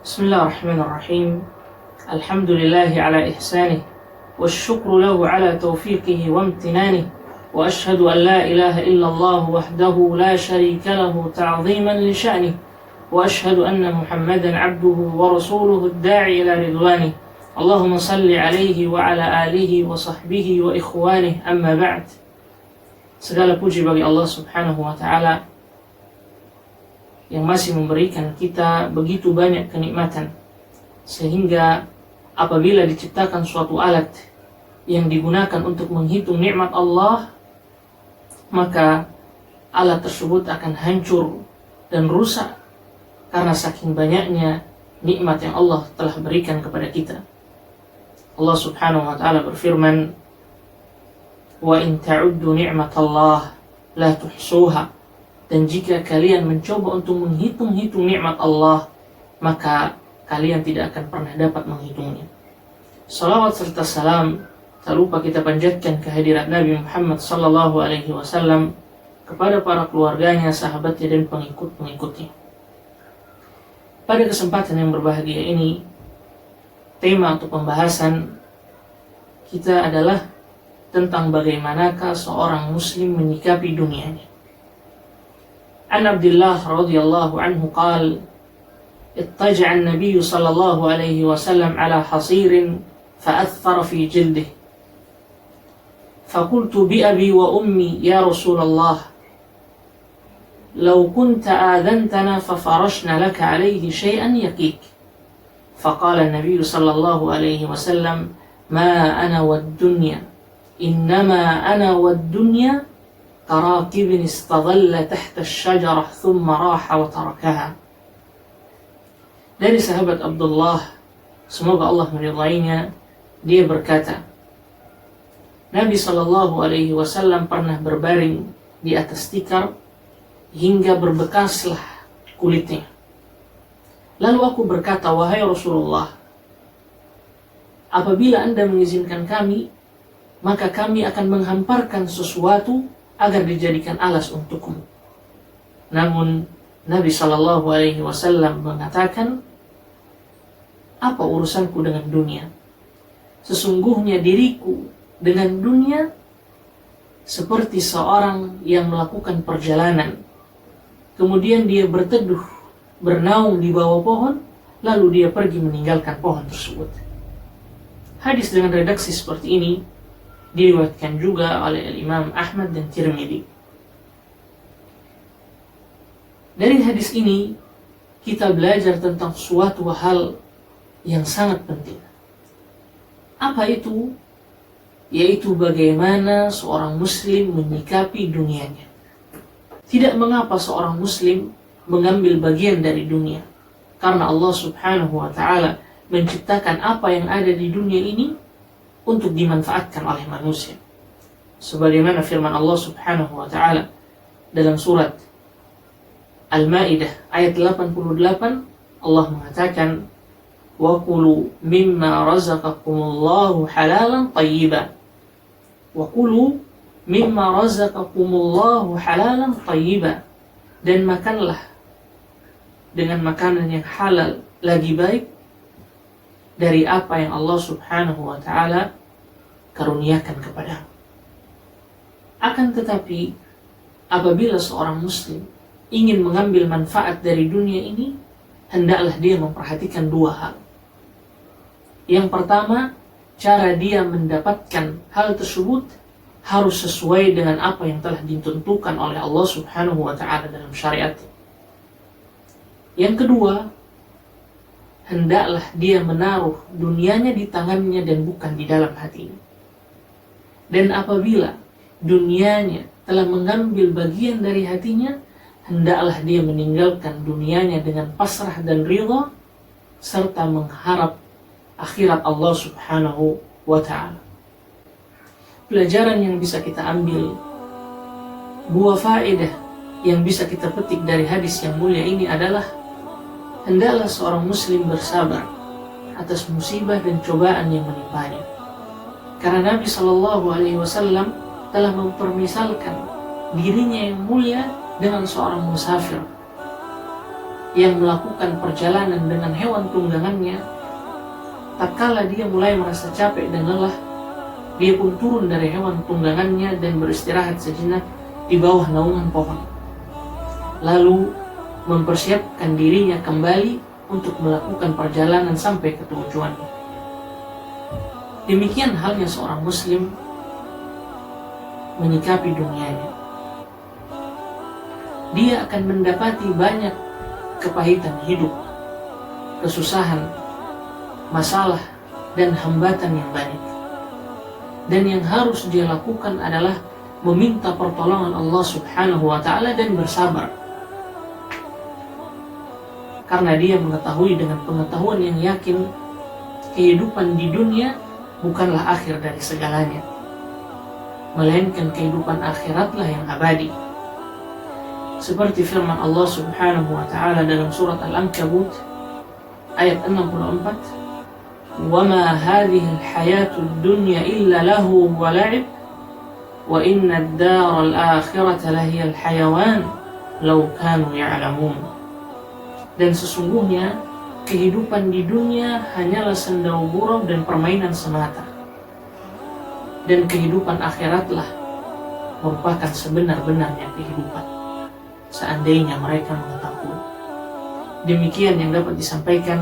بسم الله الرحمن الرحيم. الحمد لله على إحسانه والشكر له على توفيقه وامتنانه، وأشهد أن لا إله إلا الله وحده لا شريك له تعظيما لشأنه، وأشهد أن محمدا عبده ورسوله الداعي إلى رضوانه. اللهم صل عليه وعلى آله وصحبه وإخوانه. أما بعد. Segala puji bagi Allah Subhanahu wa Ta'ala yang masih memberikan kita begitu banyak kenikmatan, sehingga apabila diciptakan suatu alat yang digunakan untuk menghitung nikmat Allah, maka alat tersebut akan hancur dan rusak karena saking banyaknya nikmat yang Allah telah berikan kepada kita. Allah Subhanahu wa Ta'ala berfirman, "Wa in ta'uddu ni'matallah la tuhsuha." Dan jika kalian mencoba untuk menghitung-hitung nikmat Allah, maka kalian tidak akan pernah dapat menghitungnya. Salawat serta salam tak lupa kita panjatkan kehadirat Nabi Muhammad sallallahu alaihi wasallam kepada para keluarganya, sahabatnya, dan pengikut-pengikutnya. Pada kesempatan yang berbahagia ini, tema untuk pembahasan kita adalah tentang bagaimanakah seorang muslim menyikapi dunianya. An Abdullah radhiyallahu anhu qala, ittaja'a an-nabiy sallallahu alaihi wasallam ala hasirin fa'athara fi jildihi. Faqultu bi abi wa ummi ya Rasulullah, law kunta adhantana fafarashna laka alayhi shay'an yakik. Faqala an-nabiy sallallahu alaihi wasallam, ma ana wad-dunya, innama ana wad-dunya karakibin istadalla tahta asy-syajarah thumma raha wa tarakaha. Dari sahabat Abdullah, semoga Allah meridainya, dia berkata, Nabi sallallahu alaihi wasallam pernah berbaring di atas tikar hingga berbekaslah kulitnya. Lalu aku berkata, wahai Rasulullah, apabila Anda mengizinkan kami, maka kami akan menghamparkan sesuatu agar dijadikan alas untukmu. Namun Nabi sallallahu alaihi wasallam mengatakan, apa urusanku dengan dunia? Sesungguhnya diriku dengan dunia seperti seorang yang melakukan perjalanan, kemudian dia berteduh, bernaung di bawah pohon, lalu dia pergi meninggalkan pohon tersebut. Hadis dengan redaksi seperti ini diriwayatkan juga oleh Imam Ahmad dan Tirmidzi. Dari hadis ini kita belajar tentang suatu hal yang sangat penting. Apa itu? Yaitu bagaimana seorang muslim menyikapi dunianya. Tidak mengapa seorang muslim mengambil bagian dari dunia, karena Allah Subhanahu wa Ta'ala menciptakan apa yang ada di dunia ini untuk dimanfaatkan oleh manusia. Sebagaimana firman Allah Subhanahu wa Ta'ala dalam surat Al-Maidah ayat 88, Allah mengatakan, wa kulu mimma razaqakumullahu halalan tayyiban. Wa kulu mimma razaqakumullahu halalan tayyiban. Dan makanlah dengan makanan yang halal lagi baik dari apa yang Allah Subhanahu wa Ta'ala karuniakan kepadamu. Akan tetapi, apabila seorang muslim ingin mengambil manfaat dari dunia ini, hendaklah dia memperhatikan dua hal. Yang pertama, cara dia mendapatkan hal tersebut harus sesuai dengan apa yang telah ditentukan oleh Allah Subhanahu wa Ta'ala dalam syariatnya. Yang kedua, hendaklah dia menaruh dunianya di tangannya dan bukan di dalam hatinya. Dan apabila dunianya telah mengambil bagian dari hatinya, hendaklah dia meninggalkan dunianya dengan pasrah dan ridha, serta mengharap akhirat Allah Subhanahu wa Ta'ala. Pelajaran yang bisa kita ambil, buah faedah yang bisa kita petik dari hadis yang mulia ini adalah, hendaklah seorang muslim bersabar atas musibah dan cobaan yang menimpanya. Karena Nabi sallallahu alaihi wasallam telah mempermisalkan dirinya yang mulia dengan seorang musafir yang melakukan perjalanan dengan hewan tunggangannya, tatkala dia mulai merasa capek dan lelah, dia pun turun dari hewan tunggangannya dan beristirahat sejenak di bawah naungan pohon, lalu mempersiapkan dirinya kembali untuk melakukan perjalanan sampai ke tujuannya. Demikian halnya seorang muslim menyikapi dunianya. Dia akan mendapati banyak kepahitan hidup, kesusahan, masalah, dan hambatan yang banyak. Dan yang harus dia lakukan adalah meminta pertolongan Allah Subhanahu wa Ta'ala dan bersabar. Karena dia mengetahui dengan pengetahuan yang yakin, kehidupan di dunia bukanlah akhir dari segalanya, melainkan kehidupan akhiratlah yang abadi. Seperti firman Allah Subhanahu wa Ta'ala dalam surat Al-Ankabut ayat 64, وَمَا هَذِهِ الْحَيَاةُ الدُّنْيَا إِلَّا لَهْوٌ وَلَعِبٌ وَإِنَّ الدَّارَ الْآخِرَةَ لَهِيَ الْحَيَوَانُ لَوْ كَانُوا يَعْلَمُونَ. Dan sesungguhnya kehidupan di dunia hanyalah sendau gurau dan permainan semata, dan kehidupan akhiratlah merupakan sebenar-benarnya kehidupan, seandainya mereka mengetahui. Demikian yang dapat disampaikan.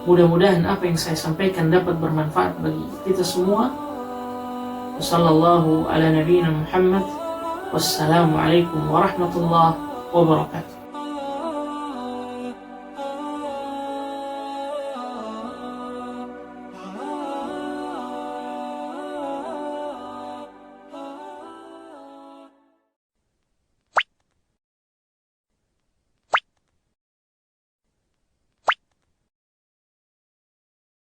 Mudah-mudahan apa yang saya sampaikan dapat bermanfaat bagi kita semua. Wassallallahu ala nabiyyina Muhammad. Wassalamualaikum warahmatullahi wabarakatuh.